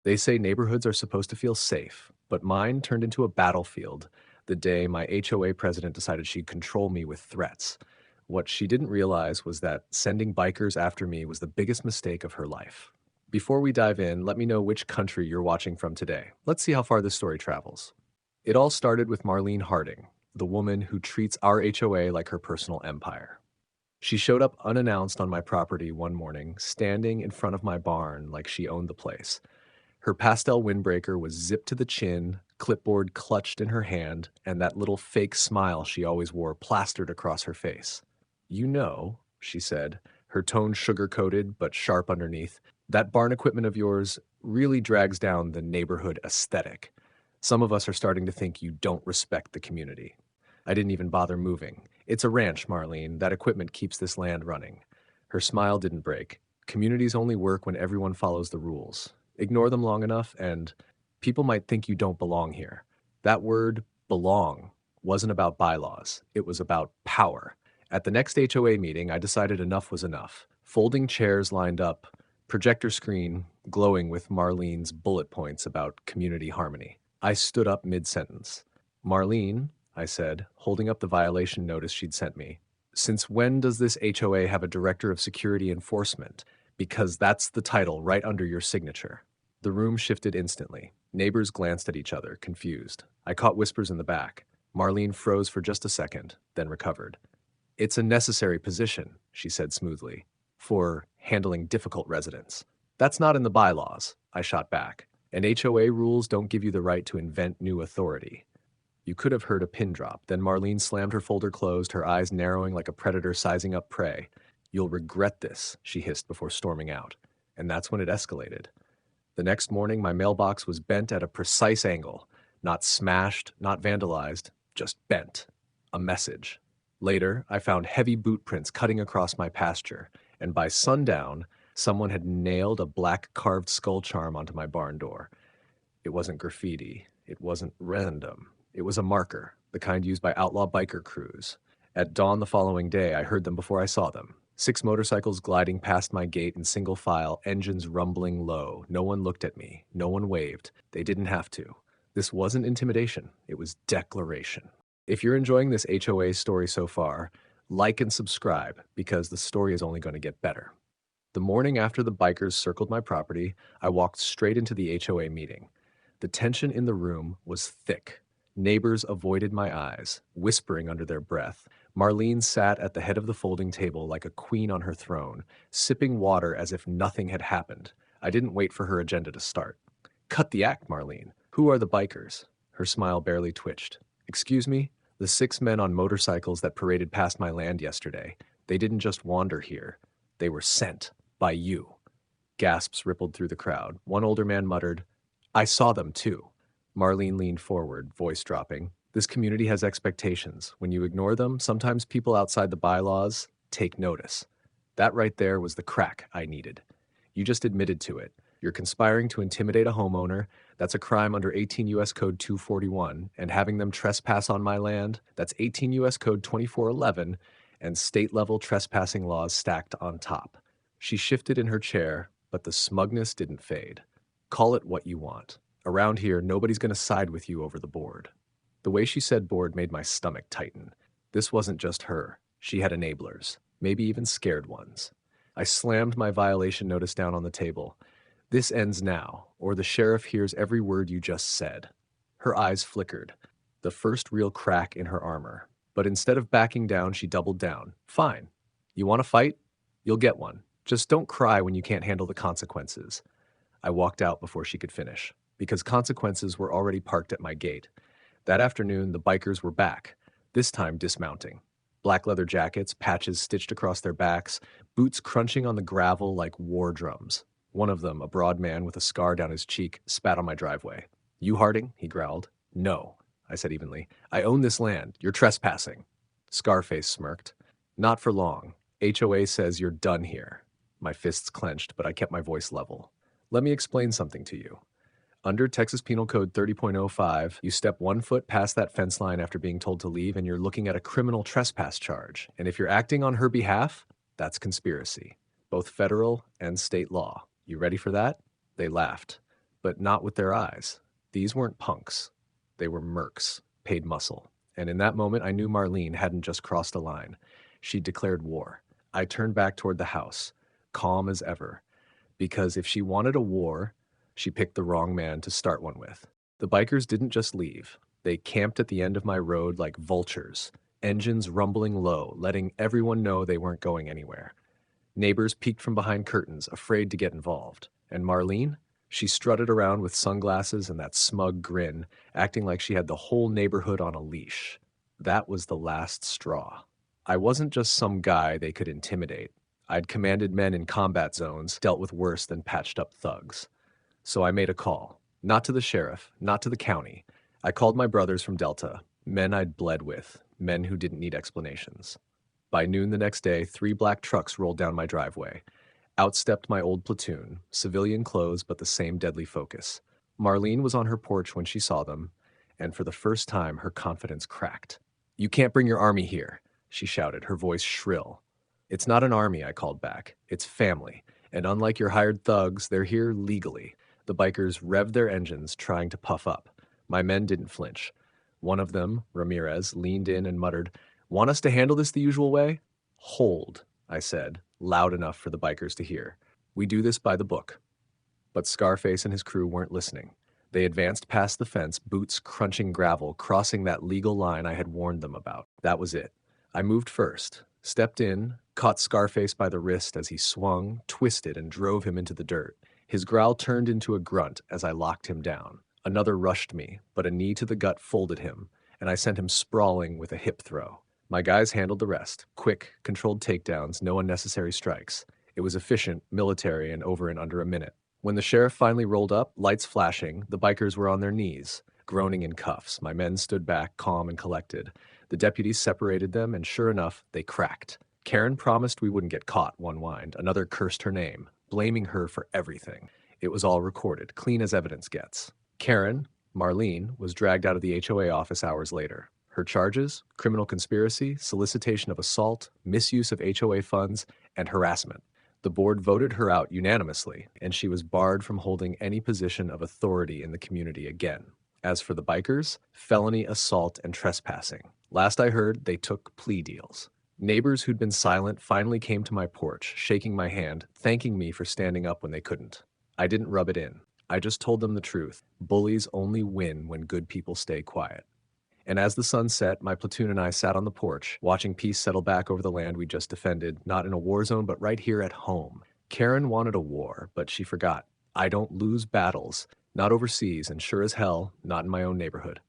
They say neighborhoods are supposed to feel safe, but mine turned into a battlefield the day my HOA president decided she'd control me with threats. What she didn't realize was that sending bikers after me was the biggest mistake of her life. Before we dive in, let me know which country you're watching from today. Let's see how far this story travels. It all started with Marlene Harding, the woman who treats our HOA like her personal empire. She showed up unannounced on my property one morning, standing in front of my barn like she owned the place. Her pastel windbreaker was zipped to the chin, clipboard clutched in her hand, and that little fake smile she always wore plastered across her face. "You know," she said, her tone sugar-coated but sharp underneath, "that barn equipment of yours really drags down the neighborhood aesthetic. Some of us are starting to think you don't respect the community." I didn't even bother moving. "It's a ranch, Marlene. That equipment keeps this land running." Her smile didn't break. "Communities only work when everyone follows the rules. Ignore them long enough, and people might think you don't belong here." That word, belong, wasn't about bylaws. It was about power. At the next HOA meeting, I decided enough was enough. Folding chairs lined up, projector screen glowing with Marlene's bullet points about community harmony. I stood up mid-sentence. "Marlene," I said, holding up the violation notice she'd sent me, "since when does this HOA have a director of security enforcement? Because that's the title right under your signature." The room shifted instantly. Neighbors glanced at each other, confused. I caught whispers in the back. Marlene froze for just a second, then recovered. "It's a necessary position," she said smoothly, "for handling difficult residents." "That's not in the bylaws," I shot back. "And HOA rules don't give you the right to invent new authority." You could have heard a pin drop. Then Marlene slammed her folder closed, her eyes narrowing like a predator sizing up prey. "You'll regret this," she hissed before storming out. And that's when it escalated. The next morning, my mailbox was bent at a precise angle. Not smashed, not vandalized, just bent. A message. Later, I found heavy boot prints cutting across my pasture, and by sundown, someone had nailed a black carved skull charm onto my barn door. It wasn't graffiti. It wasn't random. It was a marker, the kind used by outlaw biker crews. At dawn the following day, I heard them before I saw them. 6 motorcycles gliding past my gate in single file, engines rumbling low. No one looked at me. No one waved. They didn't have to. This wasn't intimidation. It was declaration. If you're enjoying this HOA story so far, like and subscribe, because the story is only going to get better. The morning after the bikers circled my property, I walked straight into the HOA meeting. The tension in the room was thick. Neighbors avoided my eyes, whispering under their breath. Marlene sat at the head of the folding table like a queen on her throne, sipping water as if nothing had happened. I didn't wait for her agenda to start. "Cut the act, Marlene. Who are the bikers?" Her smile barely twitched. "Excuse me? The 6 men on motorcycles that paraded past my land yesterday. They didn't just wander here. They were sent by you." Gasps rippled through the crowd. One older man muttered, "I saw them too." Marlene leaned forward, voice dropping. "This community has expectations. When you ignore them, sometimes people outside the bylaws take notice." That right there was the crack I needed. "You just admitted to it. You're conspiring to intimidate a homeowner. That's a crime under 18 U.S. Code 241, and having them trespass on my land, that's 18 U.S. Code 2411, and state-level trespassing laws stacked on top." She shifted in her chair, but the smugness didn't fade. "Call it what you want. Around here, nobody's going to side with you over the board." The way she said board made my stomach tighten. This wasn't just her. She had enablers, maybe even scared ones. I slammed my violation notice down on the table. "This ends now, or the sheriff hears every word you just said." Her eyes flickered, the first real crack in her armor. But instead of backing down, she doubled down. "Fine. You want to fight? You'll get one. Just don't cry when you can't handle the consequences." I walked out before she could finish, because consequences were already parked at my gate. That afternoon, the bikers were back, this time dismounting. Black leather jackets, patches stitched across their backs, boots crunching on the gravel like war drums. One of them, a broad man with a scar down his cheek, spat on my driveway. "You Harding?" he growled. "No," I said evenly. "I own this land. You're trespassing." Scarface smirked. "Not for long. HOA says you're done here." My fists clenched, but I kept my voice level. "Let me explain something to you. Under Texas Penal Code 30.05, you step 1 foot past that fence line after being told to leave, and you're looking at a criminal trespass charge. And if you're acting on her behalf, that's conspiracy. Both federal and state law. You ready for that?" They laughed. but not with their eyes. These weren't punks. They were mercs, paid muscle. And in that moment, I knew Marlene hadn't just crossed a line. She'd declared war. I turned back toward the house, calm as ever, because if she wanted a war, she picked the wrong man to start one with. The bikers didn't just leave. They camped at the end of my road like vultures, engines rumbling low, letting everyone know they weren't going anywhere. Neighbors peeked from behind curtains, afraid to get involved. And Marlene? She strutted around with sunglasses and that smug grin, acting like she had the whole neighborhood on a leash. That was the last straw. I wasn't just some guy they could intimidate. I'd commanded men in combat zones, dealt with worse than patched up thugs. So I made a call. Not to the sheriff, not to the county. I called my brothers from Delta, men I'd bled with, men who didn't need explanations. By noon the next day, 3 black trucks rolled down my driveway. Out stepped my old platoon, civilian clothes but the same deadly focus. Marlene was on her porch when she saw them, and for the first time her confidence cracked. "You can't bring your army here," she shouted, her voice shrill. "It's not an army," I called back. "It's family, and unlike your hired thugs, they're here legally." The bikers revved their engines, trying to puff up. My men didn't flinch. One of them, Ramirez, leaned in and muttered, "Want us to handle this the usual way?" "Hold," I said, loud enough for the bikers to hear. "We do this by the book." But Scarface and his crew weren't listening. They advanced past the fence, boots crunching gravel, crossing that legal line I had warned them about. That was it. I moved first, stepped in, caught Scarface by the wrist as he swung, twisted, and drove him into the dirt. His growl turned into a grunt as I locked him down. Another rushed me, but a knee to the gut folded him, and I sent him sprawling with a hip throw. My guys handled the rest. Quick, controlled takedowns, no unnecessary strikes. It was efficient, military, and over in under a minute. When the sheriff finally rolled up, lights flashing, the bikers were on their knees, groaning in cuffs. My men stood back, calm and collected. The deputies separated them, and sure enough, they cracked. Karen promised we wouldn't get caught, one whined. Another cursed her name, blaming her for everything. It was all recorded, clean as evidence gets. Karen, Marlene, was dragged out of the HOA office hours later. Her charges? Criminal conspiracy, solicitation of assault, misuse of HOA funds, and harassment. The board voted her out unanimously, and she was barred from holding any position of authority in the community again. As for the bikers, felony assault and trespassing. Last I heard, they took plea deals. Neighbors who'd been silent finally came to my porch, shaking my hand, thanking me for standing up when they couldn't. I didn't rub it in. I just told them the truth. Bullies only win when good people stay quiet. And as the sun set, my platoon and I sat on the porch, watching peace settle back over the land we just defended, not in a war zone, but right here at home. Karen wanted a war, but she forgot. I don't lose battles, not overseas, and sure as hell, not in my own neighborhood.